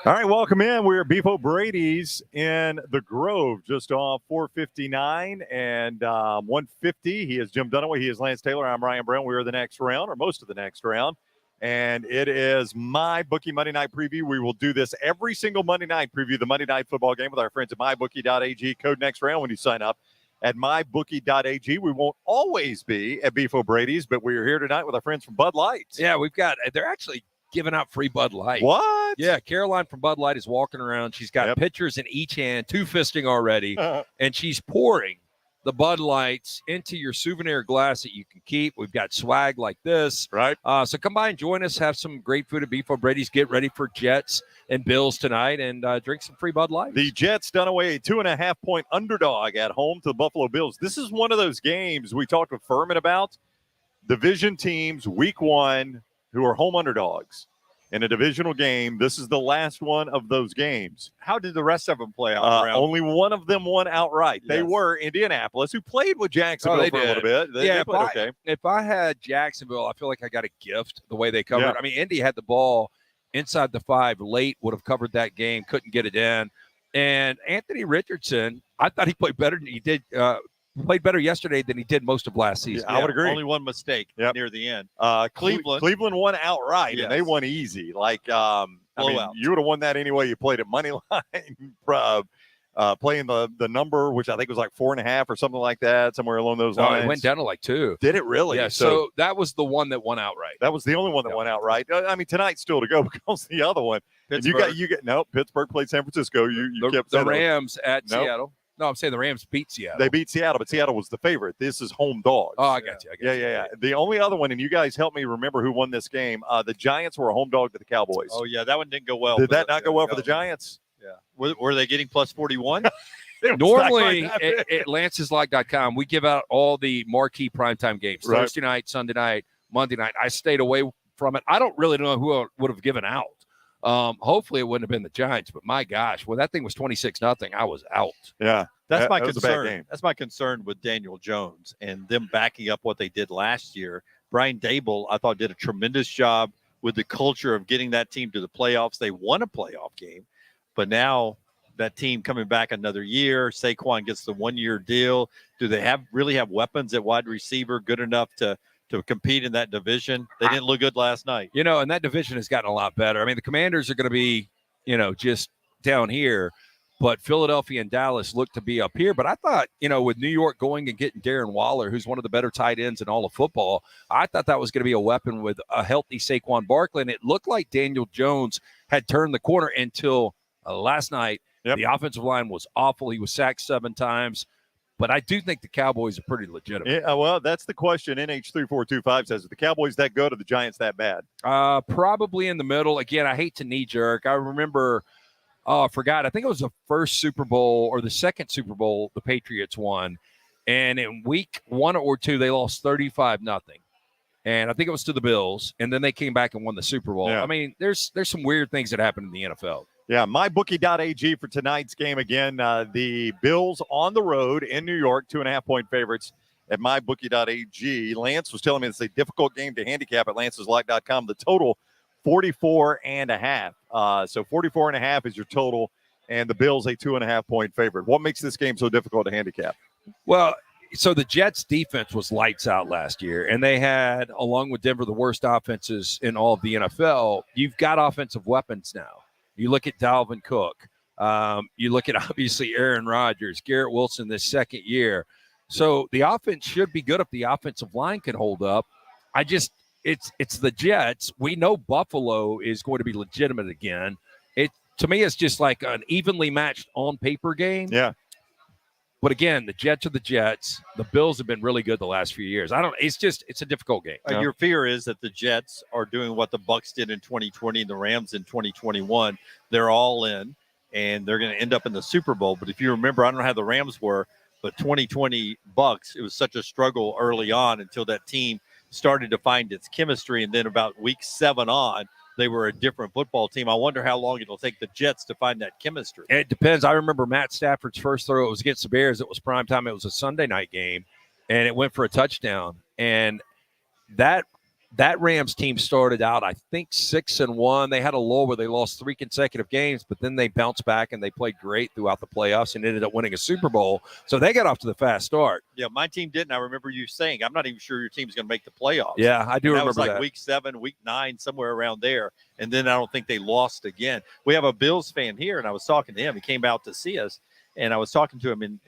All right, welcome in. We're at Beef O'Brady's in the Grove, just off 459 and 150. He is Jim Dunaway. He is Lance Taylor. I'm Ryan Brown. We are the next round, or most of the next round. And it is MyBookie Monday Night Preview. We will do this every single Monday night, preview the Monday Night Football game with our friends at MyBookie.ag. Code next round when you sign up at MyBookie.ag. We won't always be at Beef O'Brady's, but we are here tonight with our friends from Bud Light. Yeah, they're actually giving out free Bud Light. What? Yeah, Caroline from Bud Light is walking around. She's got pitchers in each hand, two fisting already, and she's pouring the Bud Lights into your souvenir glass that you can keep. We've got swag like this. Right. So come by and join us, have some great food at Beef O'Brady's, get ready for Jets and Bills tonight, and drink some free Bud Light. The Jets done away a 2.5-point underdog at home to the Buffalo Bills. This is one of those games we talked with Furman about. Division teams, week one, who are home underdogs in a divisional game. This is the last one of those games. How did the rest of them play out? Only one of them won outright. Yes. They were Indianapolis, who played with Jacksonville for a little bit. They played okay. If I had Jacksonville, I feel like I got a gift the way they covered. Yeah. I mean, Indy had the ball inside the 5 late, would have covered that game, couldn't get it in. And Anthony Richardson, I thought he played better than he did. Played better yesterday than he did most of last season. Yeah, I would agree. Only one mistake near the end. Cleveland won outright, and they won easy. Like, I mean, you would have won that anyway. You played at money line, playing the number, which I think was like 4.5 or something like that, somewhere along those lines. It went down to like 2. Did it really? Yeah. So that was the one that won outright. That was the only one that won outright. I mean, tonight's still to go because the other one. Pittsburgh played San Francisco. You kept the Rams at Seattle. No, I'm saying the Rams beat Seattle. They beat Seattle, but Seattle was the favorite. This is home dogs. Oh, I got you. Yeah. The only other one, and you guys help me remember who won this game. The Giants were a home dog to the Cowboys. Oh, yeah, that one didn't go well. Did that not go well for the Giants? Yeah. Were they getting plus 41? Normally, at Lance'sLock.com, we give out all the marquee primetime games. Right. Thursday night, Sunday night, Monday night. I stayed away from it. I don't really know who would have given out. Hopefully, it wouldn't have been the Giants, but my gosh, when that thing was 26-0, I was out. Yeah. That's my concern. That's my concern with Daniel Jones and them backing up what they did last year. Brian Daboll, I thought, did a tremendous job with the culture of getting that team to the playoffs. They won a playoff game, but now that team coming back another year, Saquon gets the 1-year deal. Do they really have weapons at wide receiver good enough to compete in that division? They didn't look good last night. And that division has gotten a lot better. I mean, the Commanders are going to be, just down here. But Philadelphia and Dallas look to be up here. But I thought, with New York going and getting Darren Waller, who's one of the better tight ends in all of football, I thought that was going to be a weapon with a healthy Saquon Barkley. And it looked like Daniel Jones had turned the corner until last night. Yep. The offensive line was awful. He was sacked 7 times. But I do think the Cowboys are pretty legitimate. Yeah, well, that's the question. NH3425 says, are the Cowboys that good or the Giants that bad? Probably in the middle. Again, I hate to knee-jerk. I remember – I forgot. I think it was the first Super Bowl or the second Super Bowl the Patriots won. And in week 1 or 2, they lost 35-0. And I think it was to the Bills. And then they came back and won the Super Bowl. Yeah. I mean, there's some weird things that happen in the NFL. Yeah, MyBookie.ag for tonight's game. Again, the Bills on the road in New York, 2.5-point favorites at MyBookie.ag. Lance was telling me it's a difficult game to handicap at Lance'sLock.com. The total, 44.5. So 44.5 is your total, and the Bills a 2.5-point favorite. What makes this game so difficult to handicap? Well, so the Jets defense was lights out last year, and they had, along with Denver, the worst offenses in all of the NFL. You've got offensive weapons now. You look at Dalvin Cook. You look at, obviously, Aaron Rodgers, Garrett Wilson this second year. So the offense should be good if the offensive line can hold up. It's the Jets. We know Buffalo is going to be legitimate again. To me, it's just like an evenly matched on paper game. Yeah. But again, the Jets are the Jets. The Bills have been really good the last few years. It's a difficult game. Your fear is that the Jets are doing what the Bucs did in 2020 and the Rams in 2021. They're all in, and they're going to end up in the Super Bowl. But if you remember, I don't know how the Rams were, but 2020 Bucs, it was such a struggle early on until that team started to find its chemistry. And then about week 7 on, they were a different football team. I wonder how long it'll take the Jets to find that chemistry. It depends. I remember Matt Stafford's first throw. It was against the Bears. It was primetime. It was a Sunday night game, and it went for a touchdown. And that that Rams team started out, I think, 6-1. They had a lull where they lost 3 consecutive games, but then they bounced back and they played great throughout the playoffs and ended up winning a Super Bowl. So they got off to the fast start. Yeah, my team didn't. I remember you saying, I'm not even sure your team's going to make the playoffs. Yeah, I do remember that. Was like week 7, week 9, somewhere around there. And then I don't think they lost again. We have a Bills fan here, and I was talking to him. He came out to see us, and I was talking to him, and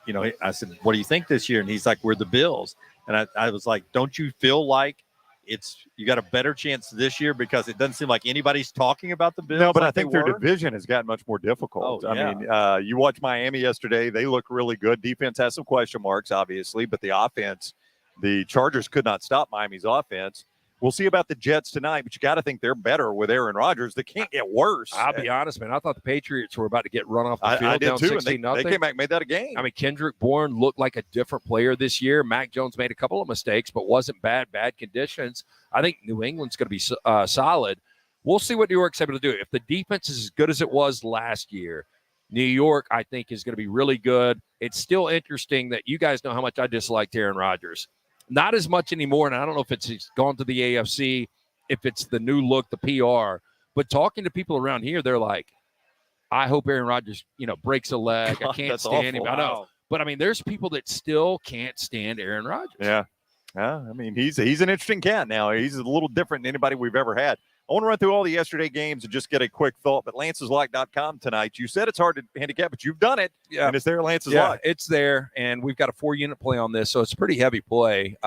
you know, I said, what do you think this year? And he's like, we're the Bills. And I was like, don't you feel like you got a better chance this year because it doesn't seem like anybody's talking about the Bills? No, but like I think their division has gotten much more difficult. Oh, yeah. I mean, you watch Miami yesterday. They look really good. Defense has some question marks, obviously, but the offense, the Chargers could not stop Miami's offense. We'll see about the Jets tonight, but you got to think they're better with Aaron Rodgers. They can't get worse. I'll be honest, man. I thought the Patriots were about to get run off the field. I did down too. 16-0. They came back and made that a game. I mean, Kendrick Bourne looked like a different player this year. Mac Jones made a couple of mistakes, but wasn't bad conditions. I think New England's going to be solid. We'll see what New York's able to do. If the defense is as good as it was last year, New York, I think, is going to be really good. It's still interesting that you guys know how much I disliked Aaron Rodgers. Not as much anymore, and I don't know if it's gone to the AFC, if it's the new look, the PR. But talking to people around here, they're like, I hope Aaron Rodgers, breaks a leg. God, I can't that's stand him. awful. I know. Wow. But, I mean, there's people that still can't stand Aaron Rodgers. Yeah. I mean, he's an interesting cat now. He's a little different than anybody we've ever had. I want to run through all the yesterday games and just get a quick thought. But Lance'sLock.com tonight. You said it's hard to handicap, but you've done it. Yeah. And it's there at Lance's Yeah, Lock. it's there, and we've got a 4-unit play on this, so it's a pretty heavy play.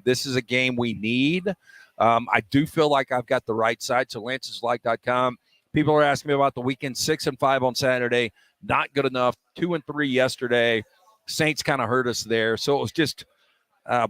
This is a game we need. I do feel like I've got the right side, so Lance'sLock.com. People are asking me about the weekend. 6-5 on Saturday, not good enough. 2-3 yesterday. Saints kind of hurt us there, so it was just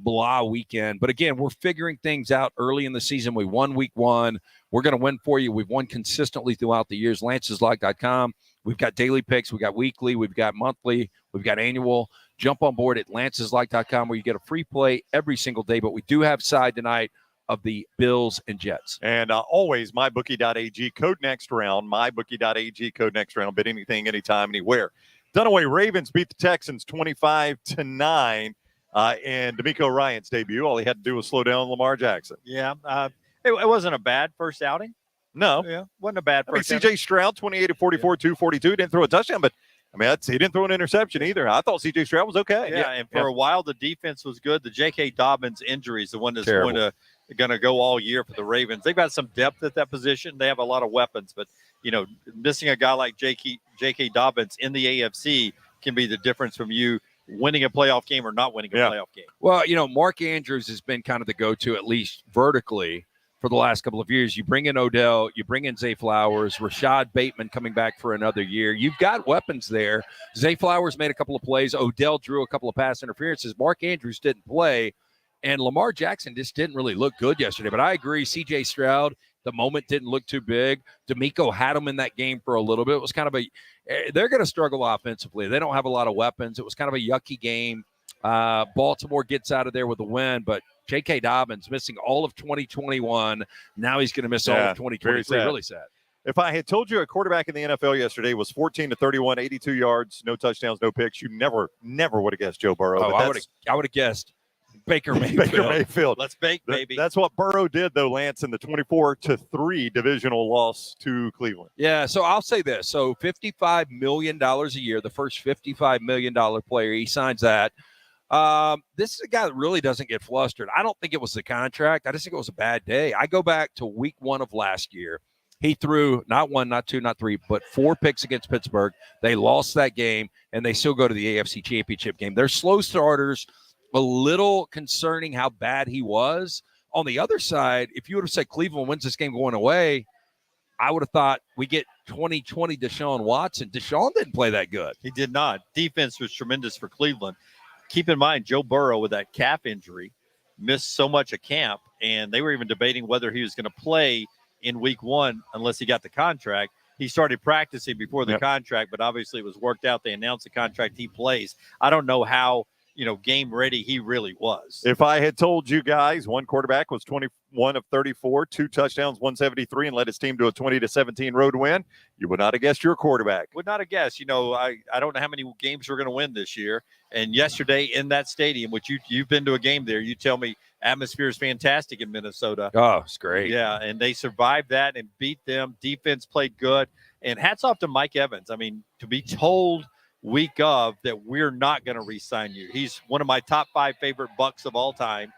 blah weekend. But again, we're figuring things out early in the season. We won week 1. We're going to win for you. We've won consistently throughout the years. Lance'sLock.com. We've got daily picks. We've got weekly. We've got monthly. We've got annual. Jump on board at Lance'sLock.com where you get a free play every single day. But we do have side tonight of the Bills and Jets. And always MyBookie.ag, code next round. MyBookie.ag, code next round. Bet anything, anytime, anywhere. Dunaway Ravens beat the Texans 25-9. And D'Amico Ryan's debut, all he had to do was slow down Lamar Jackson. Yeah. It wasn't a bad first outing. No. Yeah. Wasn't a bad first outing. C.J. Stroud, 28-44, 242. Didn't throw a touchdown, but I mean, he didn't throw an interception either. I thought C.J. Stroud was okay. Yeah, and for a while, the defense was good. The J.K. Dobbins injury is the one that's going to go all year for the Ravens. They've got some depth at that position. They have a lot of weapons, but, missing a guy like J.K. Dobbins in the AFC can be the difference from you winning a playoff game or not winning a playoff game. Well, Mark Andrews has been kind of the go-to, at least vertically, for the last couple of years. You bring in Odell, you bring in Zay Flowers, Rashad Bateman coming back for another year. You've got weapons there. Zay Flowers made a couple of plays. Odell drew a couple of pass interferences. Mark Andrews didn't play, and Lamar Jackson just didn't really look good yesterday. But I agree, C.J. Stroud, the moment didn't look too big. D'Amico had him in that game for a little bit. It was kind of they're going to struggle offensively. They don't have a lot of weapons. It was kind of a yucky game. Baltimore gets out of there with a win, but J.K. Dobbins missing all of 2021. Now he's going to miss all of 2023. Really sad. If I had told you a quarterback in the NFL yesterday was 14-31, 82 yards, no touchdowns, no picks, you never would have guessed Joe Burrow. I would have guessed Baker Mayfield. Let's bake, baby. That's what Burrow did, though, Lance, in the 24-3 divisional loss to Cleveland. Yeah, so I'll say this. So $55 million a year, the first $55 million player, he signs that. This is a guy that really doesn't get flustered. I don't think it was the contract. I just think it was a bad day. I go back to week 1 of last year. He threw not 1, not 2, not 3, but 4 picks against Pittsburgh. They lost that game, and they still go to the AFC Championship game. They're slow starters. A little concerning how bad he was. On the other side, if you would have said Cleveland wins this game going away, I would have thought we get 2020 Deshaun Watson. Deshaun didn't play that good. He did not. Defense was tremendous for Cleveland. Keep in mind, Joe Burrow with that calf injury missed so much of camp, and they were even debating whether he was going to play in week 1 unless he got the contract. He started practicing before the contract, but obviously it was worked out. They announced the contract, he plays. I don't know how game ready he really was. If I had told you guys one quarterback was 1 of 34, 2 touchdowns, 173, and led his team to a 20-17 road win. You would not have guessed your quarterback. Would not have guessed. I don't know how many games we're going to win this year. And yesterday in that stadium, which you've been to a game there, you tell me atmosphere is fantastic in Minnesota. Oh, it's great. Yeah, and they survived that and beat them. Defense played good. And hats off to Mike Evans. I mean, to be told week of that we're not going to re-sign you. He's one of my top 5 favorite Bucks of all time.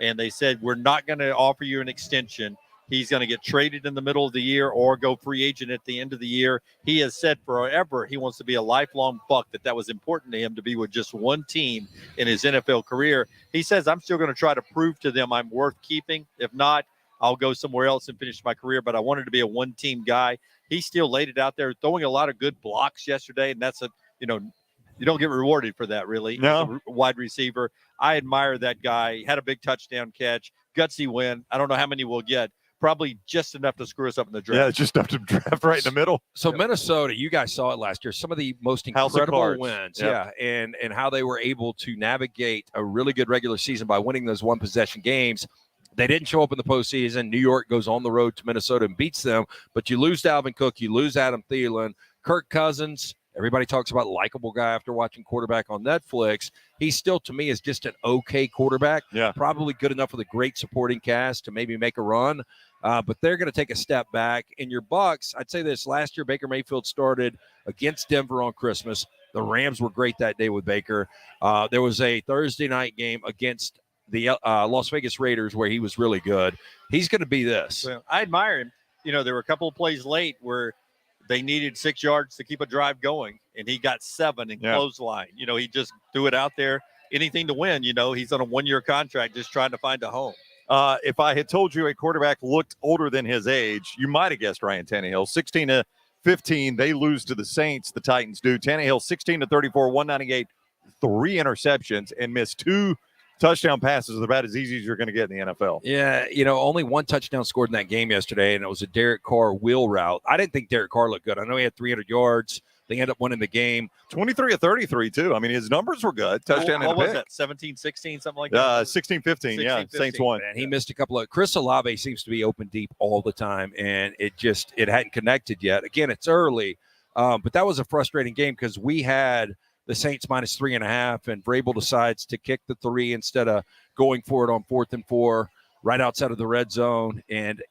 And they said, we're not going to offer you an extension. He's going to get traded in the middle of the year or go free agent at the end of the year. He has said forever he wants to be a lifelong Buck, that was important to him to be with just one team in his NFL career. He says, I'm still going to try to prove to them I'm worth keeping. If not, I'll go somewhere else and finish my career. But I wanted to be a one-team guy. He still laid it out there, throwing a lot of good blocks yesterday. And that's you don't get rewarded for that, really. No. As a wide receiver. I admire that guy. He had a big touchdown catch, gutsy win. I don't know how many we'll get. Probably just enough to screw us up in the draft. Yeah, it's just enough to draft right in the middle. So Minnesota, you guys saw it last year. Some of the most incredible wins, Yep. and how they were able to navigate a really good regular season by winning those one possession games. They didn't show up in the postseason. New York goes on the road to Minnesota and beats them, but you lose Dalvin Cook, you lose Adam Thielen, Kirk Cousins. Everybody talks about likable guy after watching quarterback on Netflix. He still, to me, is just an okay quarterback. Yeah. Probably good enough with a great supporting cast to maybe make a run. But they're going to take a step back. In your Bucks, I'd say this. Last year, Baker Mayfield started against Denver on Christmas. The Rams were great that day with Baker. There was a Thursday night game against the Las Vegas Raiders where he was really good. He's going to be this. Well, I admire him. There were a couple of plays late where they needed 6 yards to keep a drive going, and he got 7 in clothesline. He just threw it out there. Anything to win. He's on a 1-year contract just trying to find a home. If I had told you a quarterback looked older than his age, you might have guessed Ryan Tannehill. 16-15, they lose to the Saints. The Titans do. Tannehill 16-34, 198, 3 interceptions, and missed 2 touchdown passes. Is about as easy as you're going to get in the NFL. Yeah, only 1 touchdown scored in that game yesterday, and it was a Derek Carr wheel route. I didn't think Derek Carr looked good. I know he had 300 yards. They ended up winning the game. 23 of 33, too. I mean, his numbers were good. Touchdown what and a was pick. that, 17-16, something like that? 16-15, yeah. Saints won. And he missed a couple of – Chris Olave seems to be open deep all the time, and it hadn't connected yet. Again, it's early, but that was a frustrating game because we had the Saints minus 3.5, and Vrabel decides to kick the 3 instead of going for it on 4th and 4 right outside of the red zone. And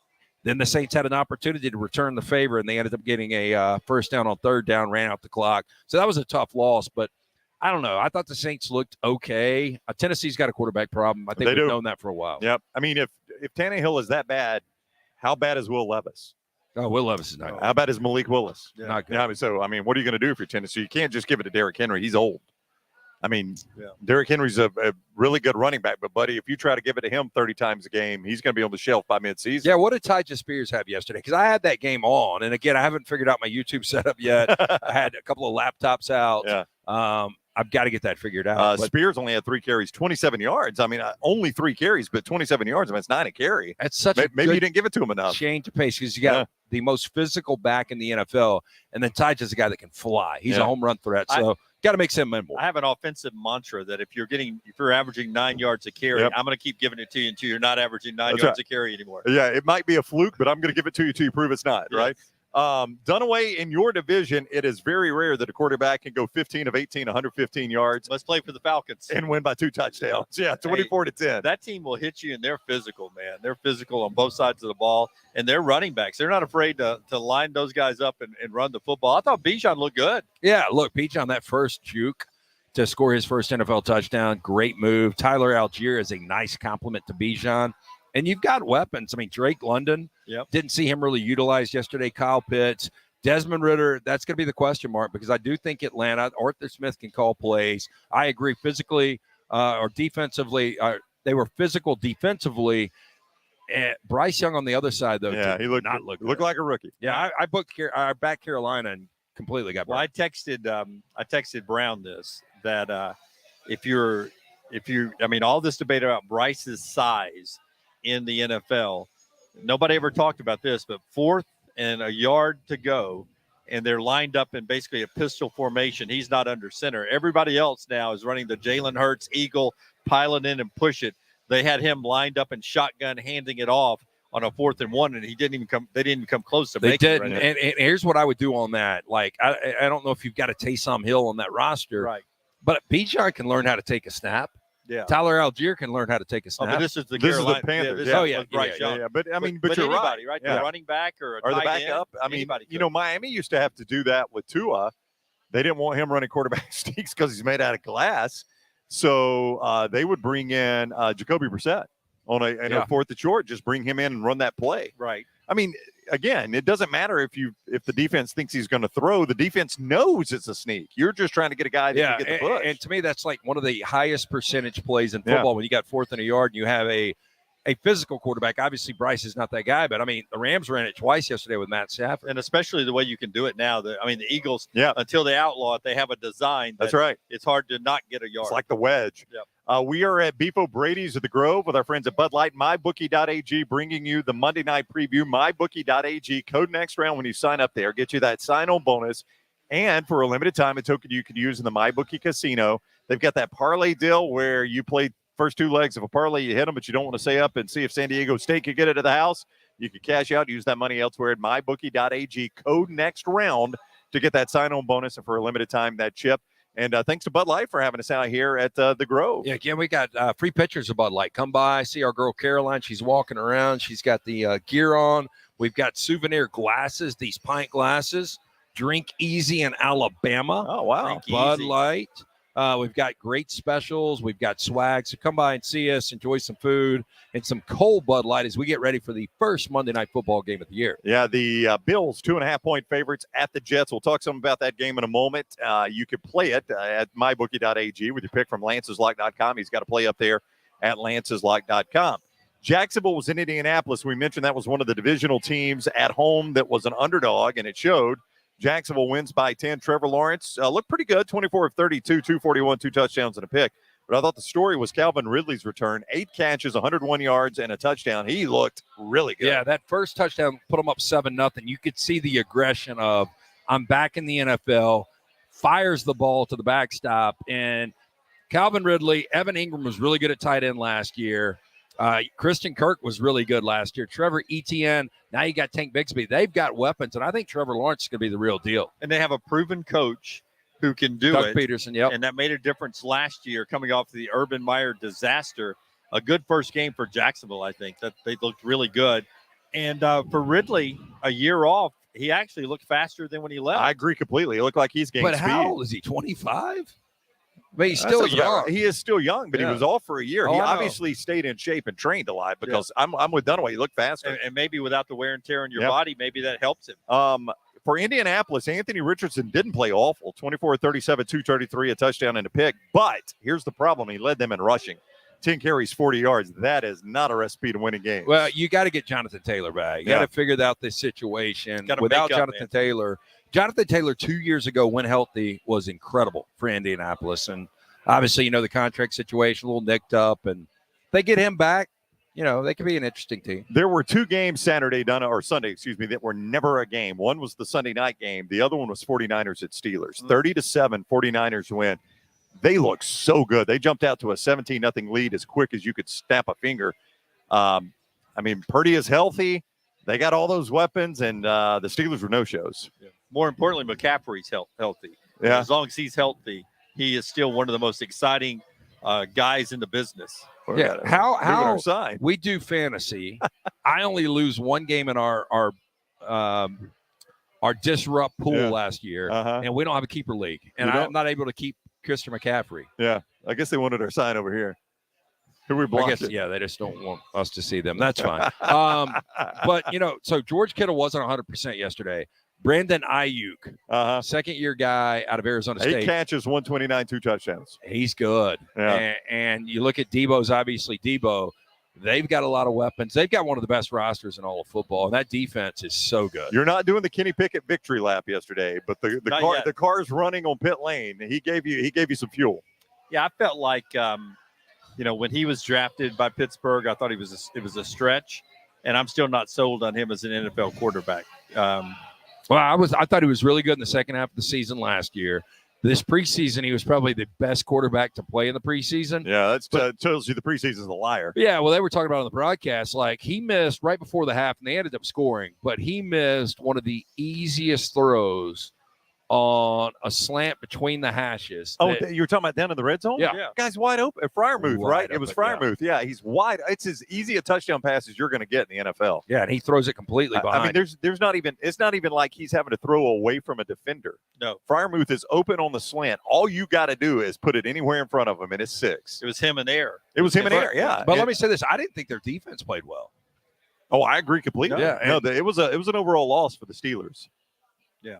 then the Saints had an opportunity to return the favor, and they ended up getting a first down on 3rd down, ran out the clock. So that was a tough loss, but I don't know. I thought the Saints looked okay. Tennessee's got a quarterback problem. I think we've known that for a while. Yep. I mean, if Tannehill is that bad, how bad is Will Levis? Oh, Will Levis is not good. How bad is Malik Willis? Yeah. Not good. Yeah, I mean, what are you going to do if you're Tennessee? You can't just give it to Derrick Henry. He's old. I mean, Derrick Henry's a really good running back, but, buddy, if you try to give it to him 30 times a game, he's going to be on the shelf by midseason. Yeah, what did Tyja Spears have yesterday? Because I had that game on, and, again, I haven't figured out my YouTube setup yet. I had a couple of laptops out. Yeah. I've got to get that figured out. Spears only had 3 carries, 27 yards. I mean, only 3 carries, but 27 yards. I mean, it's 9 a carry. That's such maybe you didn't give it to him enough. Change of pace because you got the most physical back in the NFL, and then Tyja's a guy that can fly. He's a home run threat, so got to make some nimble. I have an offensive mantra that if you're averaging 9 yards a carry, I'm going to keep giving it to you until you're not averaging 9 yards a carry anymore. Yeah, it might be a fluke, but I'm going to give it to you till you prove it's not, right? Dunaway, in your division, it is very rare that a quarterback can go 15 of 18, 115 yards. Let's play for the Falcons. And win by 2 touchdowns. Yeah, 24-10. That team will hit you, and they're physical, man. They're physical on both sides of the ball, and they're running backs. They're not afraid to line those guys up and run the football. I thought Bijan looked good. Yeah, look, Bijan, that first juke to score his first NFL touchdown, great move. Tyler Algier is a nice compliment to Bijan. And you've got weapons. I mean, Drake London, didn't see him really utilized yesterday. Kyle Pitts, Desmond Ridder, that's going to be the question mark because I do think Atlanta, Arthur Smith can call plays. I agree physically or defensively. They were physical defensively. Bryce Young on the other side, though, he looked like a rookie. Yeah, I backed Carolina and completely got Brown. Well, I texted Brown that all this debate about Bryce's size in the NFL, nobody ever talked about this, but 4th and a yard to go, and they're lined up in basically a pistol formation. He's not under center. Everybody else now is running the Jalen Hurts Eagle, pile it in and push it. they had him lined up and shotgun handing it off on a 4th and 1, and he didn't even come. They didn't even come close to making it. They didn't. And here's what I would do on that. Like, I don't know if you've got a Taysom Hill on that roster, Right? but Bijan can learn how to take a snap. Yeah. Tyler Algier can learn how to take a snap. But this is the Panthers. Yeah, But I mean, but you're anybody, right? Yeah. The running back or the tight backup. end, I mean, anybody you know, Miami used to have to do that with Tua. They didn't want him running quarterback sneaks because he's made out of glass. So they would bring in Jacoby Brissett on a 4th and short, just bring him in and run that play. Right. I mean, again, it doesn't matter if the defense thinks he's going to throw. The defense knows it's a sneak. You're just trying to get a guy that can get the push. And to me, that's like one of the highest percentage plays in football when you got 4th and a yard and you have a physical quarterback. Obviously, Bryce is not that guy, but I mean, the Rams ran it twice yesterday with Matt Stafford. And especially the way you can do it now. The Eagles, until they outlaw it, they have a design. That's right. It's hard to not get a yard. It's like the wedge. Yep. We are at Beef O'Brady's of the Grove with our friends at Bud Light, MyBookie.ag, bringing you the Monday night preview. MyBookie.ag, code next round when you sign up there. Get you that sign-on bonus. And for a limited time, a token you can use in the MyBookie casino. They've got that parlay deal where you play first 2 legs of a parlay, you hit them, but you don't want to stay up and see if San Diego State can get it to the house. You can cash out, use that money elsewhere at MyBookie.ag, code next round to get that sign-on bonus and for a limited time, that chip. And thanks to Bud Light for having us out here at the Grove. Yeah, again, we got free pictures of Bud Light. Come by, see our girl Caroline. She's walking around. She's got the gear on. We've got souvenir glasses, these pint glasses. Drink Easy in Alabama. Oh, wow. Bud Light. We've got great specials. We've got swag. So come by and see us, enjoy some food and some cold Bud Light as we get ready for the first Monday night football game of the year. Yeah, the Bills, 2.5-point favorites at the Jets. We'll talk some about that game in a moment. You can play it at mybookie.ag with your pick from lanceslock.com. He's got to play up there at lanceslock.com. Jacksonville was in Indianapolis. We mentioned that was one of the divisional teams at home that was an underdog, and it showed. Jacksonville wins by 10. Trevor Lawrence looked pretty good, 24 of 32, 241, 2 touchdowns and a pick. But I thought the story was Calvin Ridley's return, 8 catches, 101 yards, and a touchdown. He looked really good. Yeah, that first touchdown put him up 7-0. You could see the aggression of, I'm back in the NFL, fires the ball to the backstop. And Calvin Ridley, Evan Ingram was really good at tight end last year. Christian Kirk was really good last year. Trevor Etienne, now you got Tank Bigsby. They've got weapons, and I think Trevor Lawrence is going to be the real deal. And they have a proven coach who can do Doug it. Peterson, yep. And that made a difference last year coming off the Urban Meyer disaster. A good first game for Jacksonville, I think. That they looked really good. And for Ridley, a year off, he actually looked faster than when he left. I agree completely. It looked like he's gained speed. But how old is he, 25? But he's still young. He is still young, but he was off for a year. He I know. obviously stayed in shape and trained a lot because I'm with Dunaway. He looked faster. And maybe without the wear and tear on your body, maybe that helps him. For Indianapolis, Anthony Richardson didn't play awful. 24 37, 233, a touchdown and a pick. But here's the problem. He led them in rushing. 10 carries, 40 yards. That is not a recipe to winning games. Well, you got to get Jonathan Taylor back. You got to figure out this situation. Without Jonathan Taylor, 2 years ago when healthy was incredible for Indianapolis. And obviously, the contract situation a little nicked up. And if they get him back, they could be an interesting team. There were 2 games Sunday, that were never a game. One was the Sunday night game. The other one was 49ers at Steelers. 30-7, 49ers win. They look so good. They jumped out to a 17-0 lead as quick as you could snap a finger. Purdy is healthy. They got all those weapons, and the Steelers were no-shows. Yeah. More importantly, McCaffrey's healthy. Yeah. As long as he's healthy, he is still one of the most exciting guys in the business. Yeah. How we do fantasy, I only lose one game in our disrupt pool last year, and we don't have a keeper league, and I'm not able to keep Christian McCaffrey. Yeah, I guess they wanted our sign over here. Who we blocked? They just don't want us to see them. That's fine. But so George Kittle wasn't 100% yesterday. Brandon Ayuk, second-year guy out of Arizona State. 8 catches, 129, 2 touchdowns. He's good. Yeah. And you look at Debo's, obviously Debo. They've got a lot of weapons. They've got one of the best rosters in all of football, and that defense is so good. You're not doing the Kenny Pickett victory lap yesterday, but the car's running on pit lane. He gave you some fuel. Yeah, I felt like when he was drafted by Pittsburgh, I thought it was a stretch, and I'm still not sold on him as an NFL quarterback. Well, I thought he was really good in the second half of the season last year. This preseason, he was probably the best quarterback to play in the preseason. Yeah, that tells you the preseason's a liar. Yeah, well, they were talking about on the broadcast, like he missed right before the half, and they ended up scoring, but he missed one of the easiest throws on a slant between the hashes. Oh, you were talking about down in the red zone? Yeah. Guy's wide open. Fryermuth, right? It was Fryermuth. Yeah, he's wide. It's as easy a touchdown pass as you're going to get in the NFL. Yeah, and he throws it completely behind. I mean, there's not even – it's not even like he's having to throw away from a defender. No. Fryermuth is open on the slant. All you got to do is put it anywhere in front of him, and it's 6. It was him in air. It was him in air, yeah. But let me say this. I didn't think their defense played well. Oh, I agree completely. Yeah, no, it was an overall loss for the Steelers. Yeah.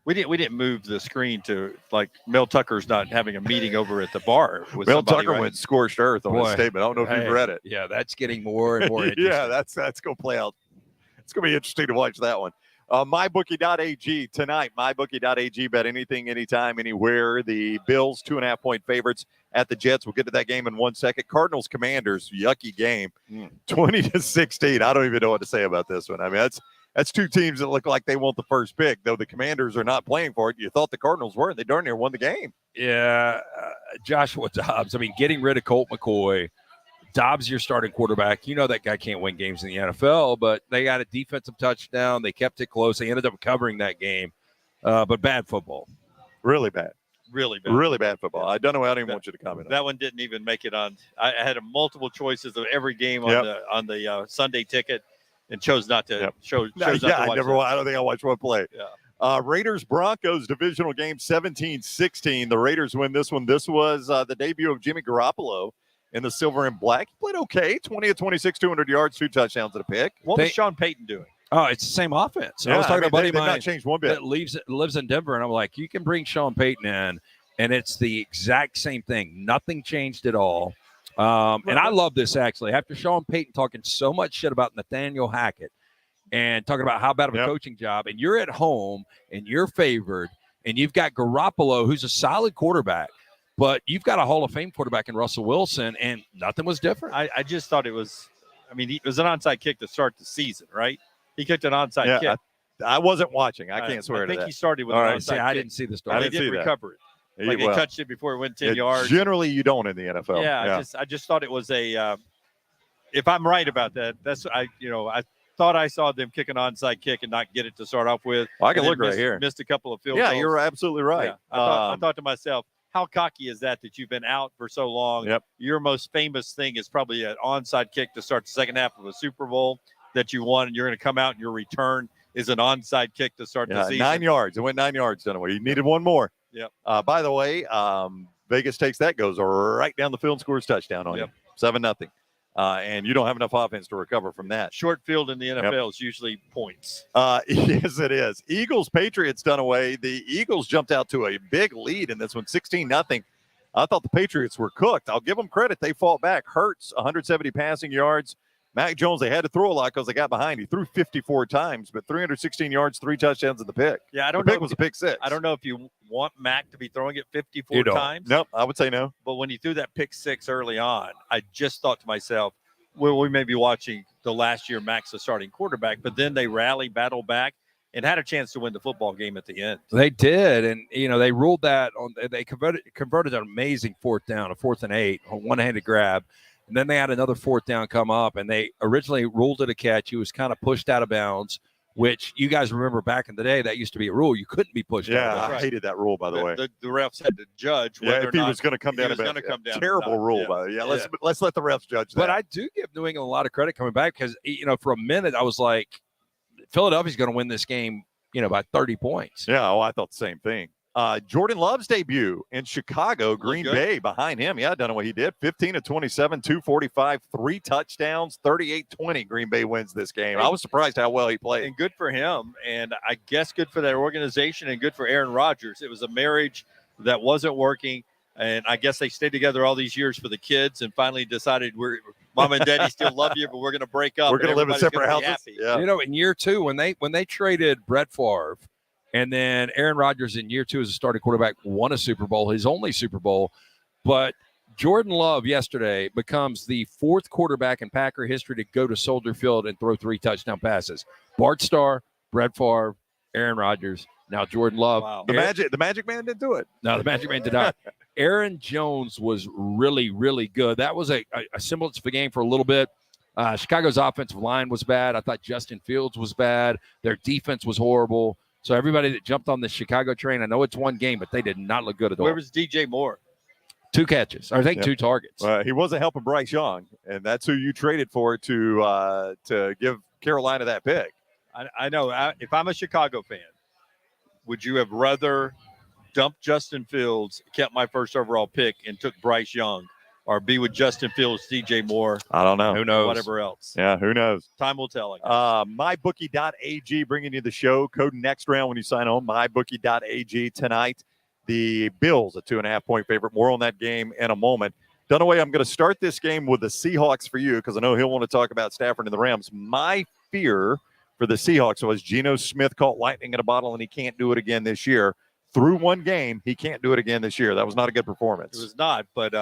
We didn't move the screen to like Mel Tucker's not having a meeting over at the bar. With Mel somebody, Tucker right? went scorched earth on his statement. I don't know if you've read it. Yeah, that's getting more and more interesting. Yeah, that's going to play out. It's going to be interesting to watch that one. MyBookie.ag tonight. MyBookie.ag. Bet anything, anytime, anywhere. The Bills 2.5-point favorites at the Jets. We'll get to that game in 1 second. Cardinals Commanders, yucky game, 20-16. I don't even know what to say about this one. I mean, that's two teams that look like they want the first pick, though the Commanders are not playing for it. You thought the Cardinals were, and they darn near won the game. Yeah, Joshua Dobbs. I mean, getting rid of Colt McCoy. Dobbs, your starting quarterback. You know that guy can't win games in the NFL, but they got a defensive touchdown. They kept it close. They ended up covering that game, but bad football. Really bad. Really bad. Really bad football. I don't know. I don't even want you to comment on that one. Didn't even make it on. I had multiple choices of every game on the Sunday ticket, and chose not to. Chose not to watch I don't think I watched one play. Yeah. Raiders Broncos divisional game 17-16. The Raiders win this one. This was the debut of Jimmy Garoppolo in the silver and black. He played okay. 20 of 26, 200 yards, 2 touchdowns and a pick. What was Sean Payton doing? Oh, it's the same offense. Yeah, I was talking to a buddy of mine mine not changed one bit. that lives in Denver, and I'm like, you can bring Sean Payton in, and it's the exact same thing. Nothing changed at all. And I love this, actually. After Sean Payton talking so much shit about Nathaniel Hackett and talking about how bad of a coaching job, and you're at home, and you're favored, and you've got Garoppolo, who's a solid quarterback, but you've got a Hall of Fame quarterback in Russell Wilson, and nothing was different. I just thought it was – I mean, it was an onside kick to start the season, right? He kicked an onside kick. I wasn't watching. I can't swear to that. I think he started with an onside kick. I didn't see the start. They didn't recover it. Like they touched it before it went 10 yards. Generally, you don't in the NFL. Yeah. I just thought it was a if I'm right about that, that's I thought I saw them kick an onside kick and not get it to start off with. Well, I can look right here. Missed a couple of field goals. Yeah, you're absolutely right. Yeah. I thought to myself, how cocky is that you've been out for so long? Yep. Your most famous thing is probably an onside kick to start the second half of a Super Bowl that you won, and you're going to come out and your return is an onside kick to start the season. 9 yards. It went 9 yards, Dunaway. You needed one more. Yep. By the way, Vegas takes that, goes right down the field and scores touchdown on you. 7-0. And you don't have enough offense to recover from that. Short field in the NFL is usually points. Yes, it is. Eagles-Patriots Dunaway. The Eagles jumped out to a big lead in this one, 16-0. I thought the Patriots were cooked. I'll give them credit. They fought back. Hurts, 170 passing yards. Mac Jones, they had to throw a lot because they got behind. He threw 54 times, but 316 yards, 3 touchdowns in the pick. Yeah, the pick was a pick 6. I don't know if you want Mac to be throwing it 54 times. Nope, I would say no. But when he threw that pick 6 early on, I just thought to myself, well, we may be watching the last year Mac's the starting quarterback, but then they rallied, battled back, and had a chance to win the football game at the end. They did, and they ruled that on. They converted an amazing 4th down, a 4th and 8, a one-handed grab. And then they had another 4th down come up, and they originally ruled it a catch. He was kind of pushed out of bounds, which you guys remember back in the day, that used to be a rule. You couldn't be pushed out of bounds. I hated that rule, by the way. The refs had to judge whether if he was going to come down. Terrible rule, by the way. Let's let the refs judge that. But I do give New England a lot of credit coming back because, for a minute I was like, Philadelphia's going to win this game, by 30 points. Yeah, I thought the same thing. Jordan Love's debut in Chicago, Green Bay behind him. Yeah, I don't know what he did. 15 of 27, 245, 3 touchdowns, 38-20. Green Bay wins this game. I was surprised how well he played. And good for him. And I guess good for that organization and good for Aaron Rodgers. It was a marriage that wasn't working. And I guess they stayed together all these years for the kids and finally decided Mom and Daddy still love you, but we're going to break up. We're going to live in separate houses. Yeah. In year 2, when they traded Brett Favre, and then Aaron Rodgers in year 2 as a starting quarterback won a Super Bowl, his only Super Bowl. But Jordan Love yesterday becomes the 4th quarterback in Packer history to go to Soldier Field and throw 3 touchdown passes. Bart Starr, Brett Favre, Aaron Rodgers. Now Jordan Love. Wow. The Magic Man didn't do it. No, the Magic Man did not. Aaron Jones was really, really good. That was a semblance of a game for a little bit. Chicago's offensive line was bad. I thought Justin Fields was bad. Their defense was horrible. So everybody that jumped on the Chicago train, I know it's one game, but they did not look good at all. Where was DJ Moore? 2 catches. I think 2 targets. He wasn't helping Bryce Young, and that's who you traded for to give Carolina that pick. I know. If I'm a Chicago fan, would you have rather dumped Justin Fields, kept my first overall pick, and took Bryce Young, or be with Justin Fields, DJ Moore? I don't know. Who knows? Whatever else. Yeah, who knows? Time will tell. MyBookie.ag bringing you the show. Code next round when you sign on. MyBookie.ag tonight. The Bills, a 2.5-point favorite. More on that game in a moment. Dunaway, I'm going to start this game with the Seahawks for you because I know he'll want to talk about Stafford and the Rams. My fear for the Seahawks was Geno Smith caught lightning in a bottle, and he can't do it again this year. Through one game, he can't do it again this year. That was not a good performance. It was not, but,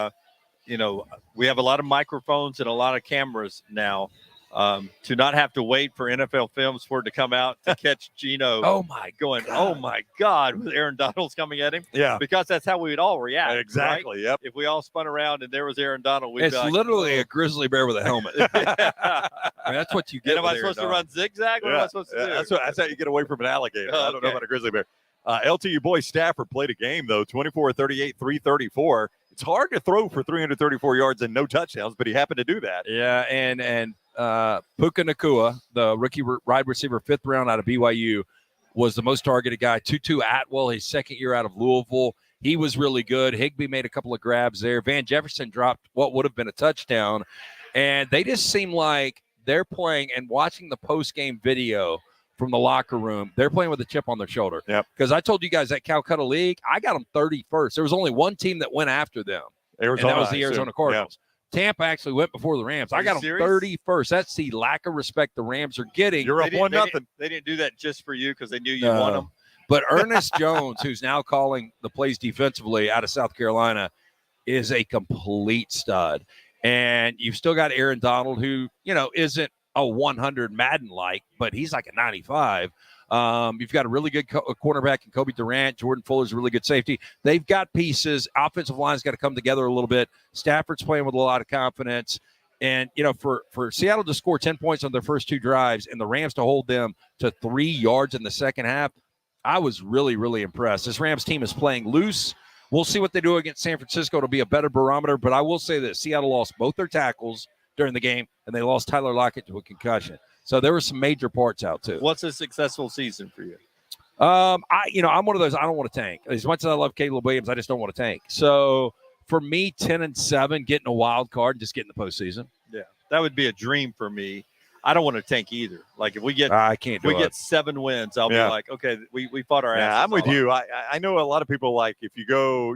we have a lot of microphones and a lot of cameras now. To not have to wait for NFL films for it to come out to catch Geno. Oh, my going, God. oh, my God, with Aaron Donald's coming at him. Yeah. Because that's how we would all react. Exactly, right? yep. If we all spun around and there was Aaron Donald, we'd It's be like, literally a grizzly bear with a helmet. I mean, that's what you get. And am I supposed to run zigzag? What am I supposed to do? That's how you get away from an alligator. Oh, I don't know okay. about a grizzly bear. LTU boy Stafford played a game, though, 24-38, 334. It's hard to throw for 334 yards and no touchdowns, but he happened to do that. Yeah, and Puka Nacua, the rookie wide receiver, 5th round out of BYU, was the most targeted guy. Tutu Atwell, his second year out of Louisville, he was really good. Higbee made a couple of grabs there. Van Jefferson dropped what would have been a touchdown. And they just seem like they're playing, and watching the post-game video from the locker room, they're playing with a chip on their shoulder. Yep. Because I told you guys that Calcutta League, I got them 31st. There was only one team that went after them, Arizona, and that was the Arizona Cardinals. Yeah. Tampa actually went before the Rams. I got them serious? 31st. That's the lack of respect the Rams are getting. You're up 1-0. They didn't do that just for you because they knew you won them. But Ernest Jones, who's now calling the plays defensively out of South Carolina, is a complete stud. And you've still got Aaron Donald, who, isn't a 100 Madden-like, but he's like a 95. You've got a really good cornerback in Kobe Durant. Jordan Fuller's a really good safety. They've got pieces. Offensive line's got to come together a little bit. Stafford's playing with a lot of confidence. And, for Seattle to score 10 points on their first 2 drives and the Rams to hold them to 3 yards in the second half, I was really, really impressed. This Rams team is playing loose. We'll see what they do against San Francisco. It'll be a better barometer. But I will say that Seattle lost both their tackles during the game, and they lost Tyler Lockett to a concussion. So there were some major parts out too. What's a successful season for you? I'm one of those. I don't want to tank. As much as I love Caleb Williams, I just don't want to tank. So for me, 10-7, getting a wild card and just getting the postseason. Yeah, that would be a dream for me. I don't want to tank either. Like if we get, I can't do it. get 7 wins, I'll be like, okay, we fought our asses. Yeah, I'm with off. you. I know a lot of people like if you go,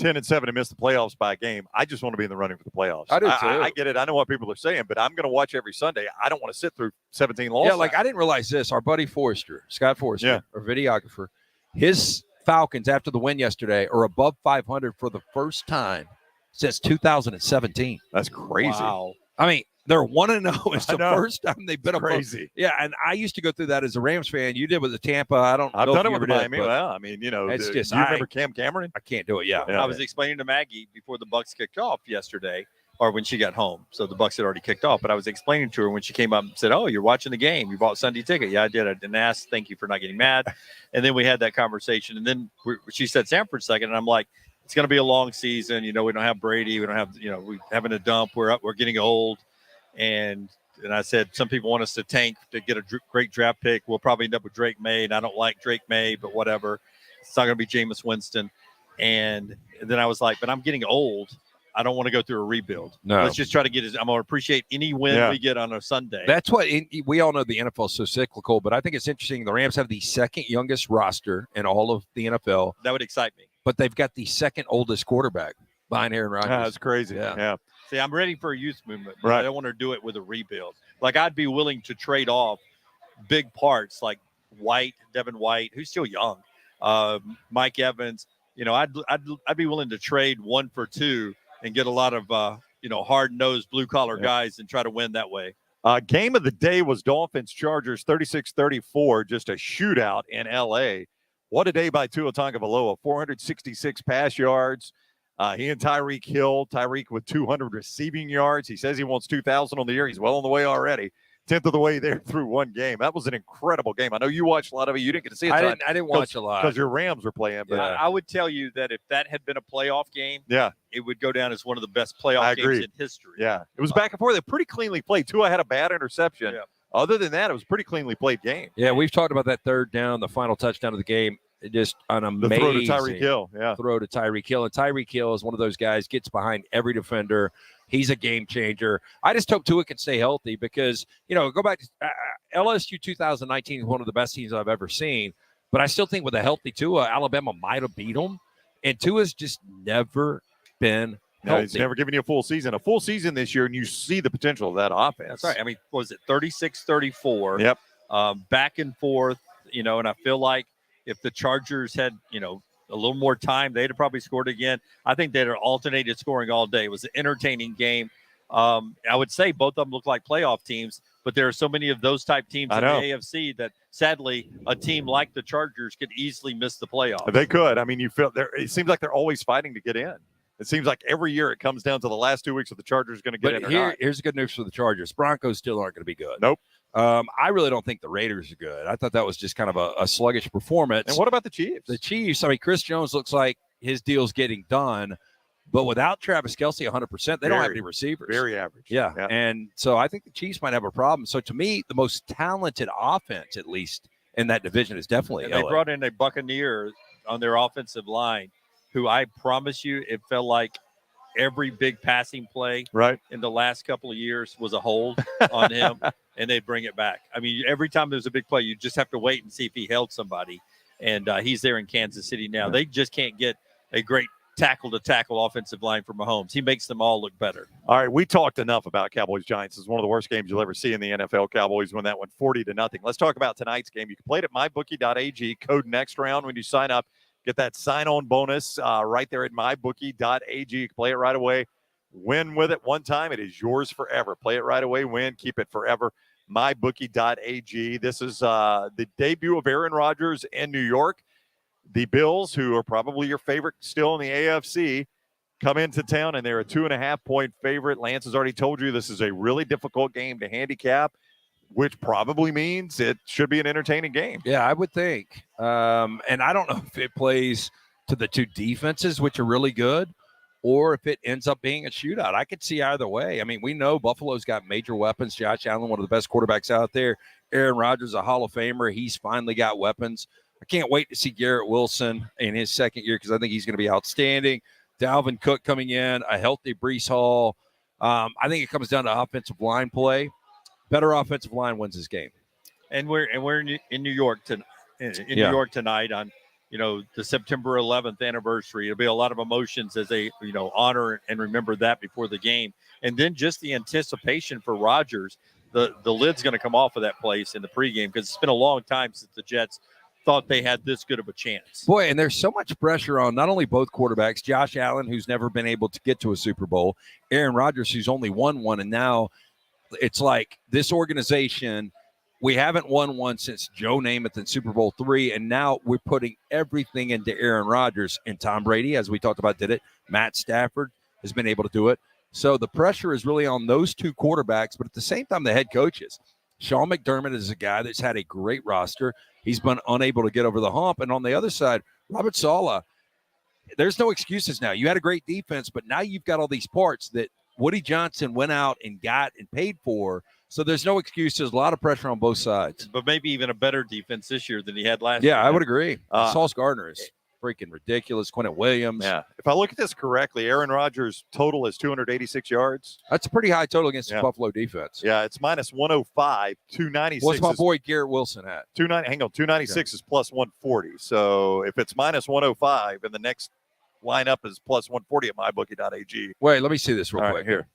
10-7 and miss the playoffs by a game. I just want to be in the running for the playoffs. I do too. I get it. I know what people are saying, but I'm going to watch every Sunday. I don't want to sit through 17 losses. Yeah, like I didn't realize this. Our buddy Scott Forrester, our videographer, his Falcons after the win yesterday are above 500 for the first time since 2017. That's crazy. Wow. I mean, they're 1-0. It's the know. first time they've been Crazy. Yeah, and I used to go through that as a Rams fan. You did with the Tampa. I don't. I've know done if it you with ever Miami. did, but Well, I mean, it's do just you remember Cam Cameron? I can't do it. Yeah. Yeah. I was explaining to Maggie before the Bucks kicked off yesterday, or when she got home. So the Bucks had already kicked off, but I was explaining to her when she came up and said, "Oh, you're watching the game. You bought Sunday ticket." Yeah, I did. I didn't ask. Thank you for not getting mad. And then we had that conversation, and then she said Sam for a second, and I'm like, "It's going to be a long season. We don't have Brady. We don't have. We're having a dump. We're getting old." And I said, some people want us to tank to get a great draft pick. We'll probably end up with Drake May, and I don't like Drake May, but whatever. It's not going to be Jameis Winston. And then I was like, but I'm getting old. I don't want to go through a rebuild. No. Let's just try to get I'm going to appreciate any win we get on a Sunday. That's what we all know the NFL is so cyclical, but I think it's interesting. The Rams have the second youngest roster in all of the NFL, that would excite me. but they've got the second oldest quarterback behind Aaron Rodgers. That's crazy. Yeah. See, I'm ready for a youth movement, but Right. I don't want to do it with a rebuild. Like I'd be willing to trade off big parts like Devin White, who's still young, Mike Evans. I'd be willing to trade 1 for 2 and get a lot of hard-nosed blue-collar guys and try to win that way. Game of the day was Dolphins-Chargers 36-34, just a shootout in L.A. What a day by Tua Tagovailoa, 466 pass yards. He and Tyreek Hill. Tyreek with 200 receiving yards. He says he wants 2,000 on the year. He's well on the way already. 10th of the way there through one game. That was an incredible game. I know you watched a lot of it. You didn't get to see it. I didn't watch a lot because your Rams were playing. But I would tell you that if that had been a playoff game, it would go down as one of the best playoff games in history. Yeah, it was back and forth. They pretty cleanly played. Tua had a bad interception. Yeah. Other than that, it was a pretty cleanly played game. Yeah, we've talked about that third down, the final touchdown of the game. Just an amazing throw to Tyreek Hill. Throw to Tyreek Hill. And Tyreek Hill is one of those guys, gets behind every defender. He's a game changer. I just hope Tua can stay healthy because, go back to LSU 2019 is one of the best teams I've ever seen. But I still think with a healthy Tua, Alabama might have beat them. And Tua's just never been healthy. No, he's never given you a full season. A full season this year, and you see the potential of that offense. That's right. I mean, was it 36-34? Yep. Back and forth, and I feel like if the Chargers had, a little more time, they'd have probably scored again. I think they'd have alternated scoring all day. It was an entertaining game. I would say both of them look like playoff teams, but there are so many of those type teams in the AFC that sadly a team like the Chargers could easily miss the playoffs. They could. I mean, it seems like they're always fighting to get in. It seems like every year it comes down to the last 2 weeks of the Chargers going to get in or not. Here's the good news for the Chargers. Broncos still aren't going to be good. Nope. I really don't think the Raiders are good. I thought that was just kind of a sluggish performance. And what about the Chiefs? The Chiefs, I mean, Chris Jones looks like his deal's getting done, but without Travis Kelce 100%, they don't have any receivers. Very average. Yeah. And so I think the Chiefs might have a problem. So to me, the most talented offense, at least in that division, is definitely LA. They brought in a Buccaneer on their offensive line who I promise you it felt like every big passing play in the last couple of years was a hold on him, and they'd bring it back. I mean, every time there's a big play, you just have to wait and see if he held somebody, and he's there in Kansas City now. They just can't get a great tackle-to-tackle offensive line for Mahomes. He makes them all look better. All right, we talked enough about Cowboys-Giants. It's one of the worst games you'll ever see in the NFL. Cowboys win that one 40-0. Let's talk about tonight's game. You can play it at mybookie.ag, code next round when you sign up. Get that sign-on bonus right there at mybookie.ag. You can play it right away. Win with it one time. It is yours forever. Play it right away. Win. Keep it forever. mybookie.ag. This is the debut of Aaron Rodgers in New York. The Bills, who are probably your favorite still in the AFC, come into town, and they're a 2.5-point favorite. Lance has already told you this is a really difficult game to handicap, which probably means it should be an entertaining game. Yeah, I would think. And I don't know if it plays to the two defenses, which are really good, or if it ends up being a shootout. I could see either way. I mean, we know Buffalo's got major weapons. Josh Allen, one of the best quarterbacks out there. Aaron Rodgers, a Hall of Famer. He's finally got weapons. I can't wait to see Garrett Wilson in his second year because I think he's going to be outstanding. Dalvin Cook coming in, a healthy Breece Hall. I think it comes down to offensive line play. Better offensive line wins this game. And we're in New York New York tonight on the September 11th anniversary. It'll be a lot of emotions as they honor and remember that before the game, and then just the anticipation for Rodgers. The lid's going to come off of that place in the pregame because it's been a long time since the Jets thought they had this good of a chance. Boy, and there's so much pressure on not only both quarterbacks, Josh Allen, who's never been able to get to a Super Bowl, Aaron Rodgers, who's only won one, and now it's like this organization, we haven't won one since Joe Namath in Super Bowl III, and now we're putting everything into Aaron Rodgers. And Tom Brady, as we talked about, did it. Matt Stafford has been able to do it. So the pressure is really on those two quarterbacks, but at the same time, the head coaches. Sean McDermott is a guy that's had a great roster. He's been unable to get over the hump. And on the other side, Robert Saleh, there's no excuses now. You had a great defense, but now you've got all these parts that Woody Johnson went out and got and paid for. So there's no excuses. A lot of pressure on both sides. But maybe even a better defense this year than he had last year. Yeah, I would agree. Sauce Gardner is freaking ridiculous. Quentin Williams. Yeah. If I look at this correctly, Aaron Rodgers' total is 286 yards. That's a pretty high total against the Buffalo defense. Yeah, it's minus 105. 296. What's my boy Garrett Wilson at? 296 is plus 140. So if it's minus 105 and the next lineup is plus 140 at mybookie.ag. Wait, let me see this real quick. Right, here.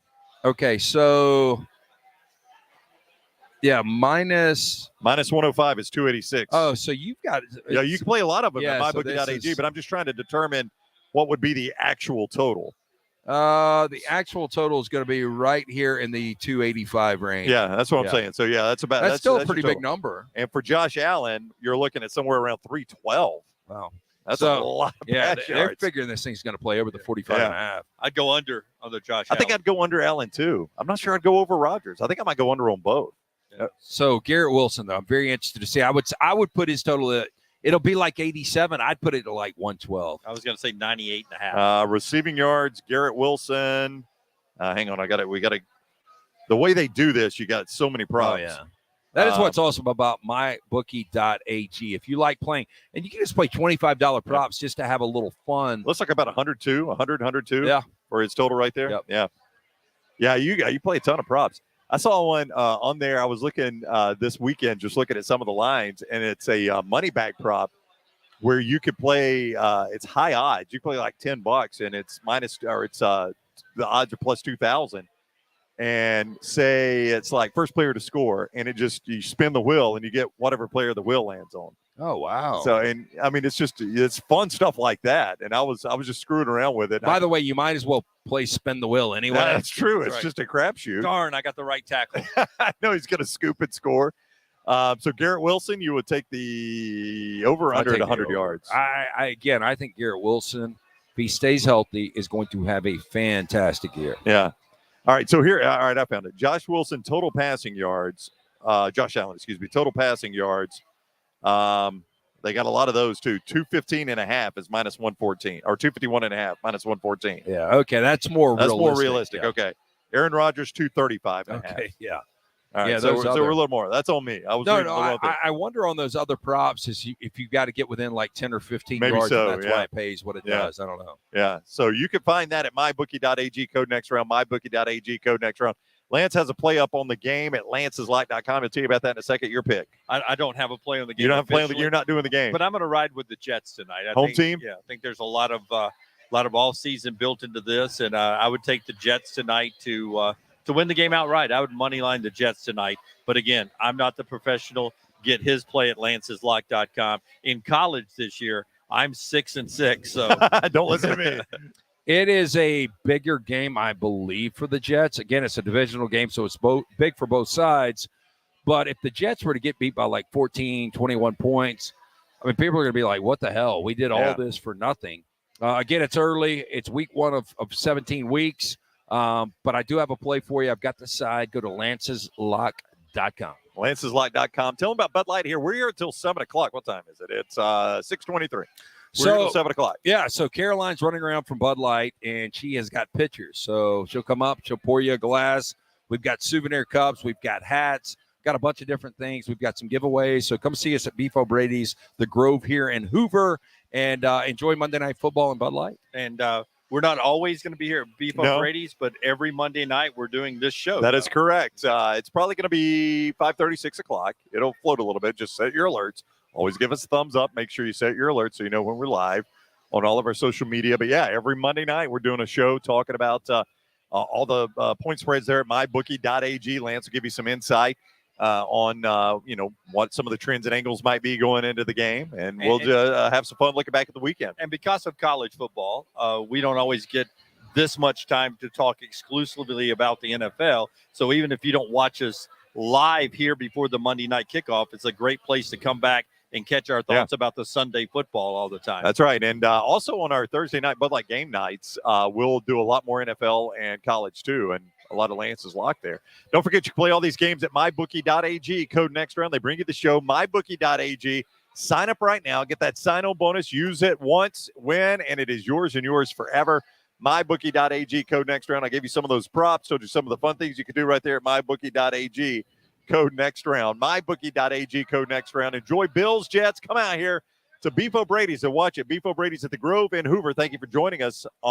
Okay, so yeah, minus 105 is 286. Oh, so you've got yeah, you can play a lot of them at so mybookie.ag, but I'm just trying to determine what would be the actual total. The actual total is going to be right here in the 285 range. Yeah, that's what I'm Yeah. saying. So, yeah, that's Still a your pretty total. big number. And for Josh Allen, you're looking at somewhere around 312. Wow. That's a lot of pass they're yards. figuring this thing's going to play over the 45 and a half. I'd go under on the Josh I think Allen. I'd go under Allen, too. I'm not sure I'd go over Rodgers. I think I might go under on both. So Garrett Wilson, though, I'm very interested to see. I would put his total at, it'll be like 87. I'd put it at like 112. I was going to say 98 and a half. Receiving yards, Garrett Wilson. Hang on, we got to. The way they do this, you got so many props. Oh, yeah. That is what's awesome about MyBookie.ag. If you like playing, and you can just play $25 props just to have a little fun. Looks like about 102. Yeah. For his total right there. Yep. Yeah. Yeah, you play a ton of props. I saw one on there. I was looking this weekend, just looking at some of the lines, and it's a money back prop where you could play. It's high odds. You play like $10, and it's the odds are plus 2,000. And say it's like first player to score, and you spin the wheel, and you get whatever player the wheel lands on. Oh, wow. So, and I mean, it's fun stuff like that. And I was just screwing around with it. By the way, you might as well play spin the wheel anyway. That's true. It's right. just a crapshoot. Darn, I got the right tackle. I know he's going to scoop and score. So Garrett Wilson, you would take the over under at 100 yards. I think Garrett Wilson, if he stays healthy, is going to have a fantastic year. Yeah. All right. So here, all right, I found it. Josh Wilson, total passing yards. Josh Allen, total passing yards. They got a lot of those too. 215 and a half is minus 114, or 251 and a half minus 114. Yeah. Okay. That's more realistic. Yeah. Okay. Aaron Rodgers, 235 and a half. Okay. Yeah. All right, Yeah, so we're a little more. That's on me. I wonder on those other props if you got to get within like 10 or 15 Maybe yards, so, and that's why it pays what it does. I don't know. Yeah, so you can find that at mybookie.ag, code next round, mybookie.ag, code next round. Lance has a play up on the game at lanceslock.com. I'll tell you about that in a second. Your pick. I don't have a play on the game. You don't have a play on the game. You're not doing the game. But I'm going to ride with the Jets tonight. Home team? Yeah, I think there's a lot of all season built into this, and I would take the Jets tonight to win the game outright. I would money line the Jets tonight. But again, I'm not the professional. Get his play at lanceslock.com. In college this year, I'm 6-6. So don't listen to me. It is a bigger game, I believe, for the Jets. Again, it's a divisional game, so it's big for both sides. But if the Jets were to get beat by like 14, 21 points, I mean, people are going to be like, what the hell? We did all this for nothing. Again, it's early. It's week 1 of 17 weeks. But I do have a play for you. I've got the side. Go to lanceslock.com. Lanceslock.com. Tell them about Bud Light here. We're here until 7 o'clock. What time is it? It's 6:23. We're here until 7 o'clock. Yeah, so Caroline's running around from Bud Light, and she has got pitchers. So she'll come up. She'll pour you a glass. We've got souvenir cups. We've got hats. Got a bunch of different things. We've got some giveaways. So come see us at Beef O'Brady's, the Grove here in Hoover, and enjoy Monday Night Football and Bud Light. And we're not always going to be here at Beef O'Brady's, but every Monday night we're doing this show. That is correct. It's probably going to be 5:30, 6 o'clock. It'll float a little bit. Just set your alerts. Always give us a thumbs up. Make sure you set your alerts so you know when we're live on all of our social media. But, yeah, every Monday night we're doing a show talking about all the point spreads there at mybookie.ag. Lance will give you some insight on, what some of the trends and angles might be going into the game. And we'll have some fun looking back at the weekend. And because of college football, we don't always get this much time to talk exclusively about the NFL. So even if you don't watch us live here before the Monday night kickoff, it's a great place to come back and catch our thoughts about the Sunday football all the time. That's right. And also on our Thursday night Bud Light game nights, we'll do a lot more NFL and college too. And a lot of Lance's locked there. Don't forget you can play all these games at mybookie.ag. Code next round. They bring you the show, mybookie.ag. Sign up right now. Get that sign-on bonus. Use it once, win, and it is yours and yours forever. mybookie.ag. Code next round. I gave you some of those props. Told you some of the fun things you can do right there at mybookie.ag. Code next round. mybookie.ag. Code next round. Enjoy Bills, Jets. Come out here to Beef O'Brady's and watch it. Beef O'Brady's at the Grove in Hoover. Thank you for joining us on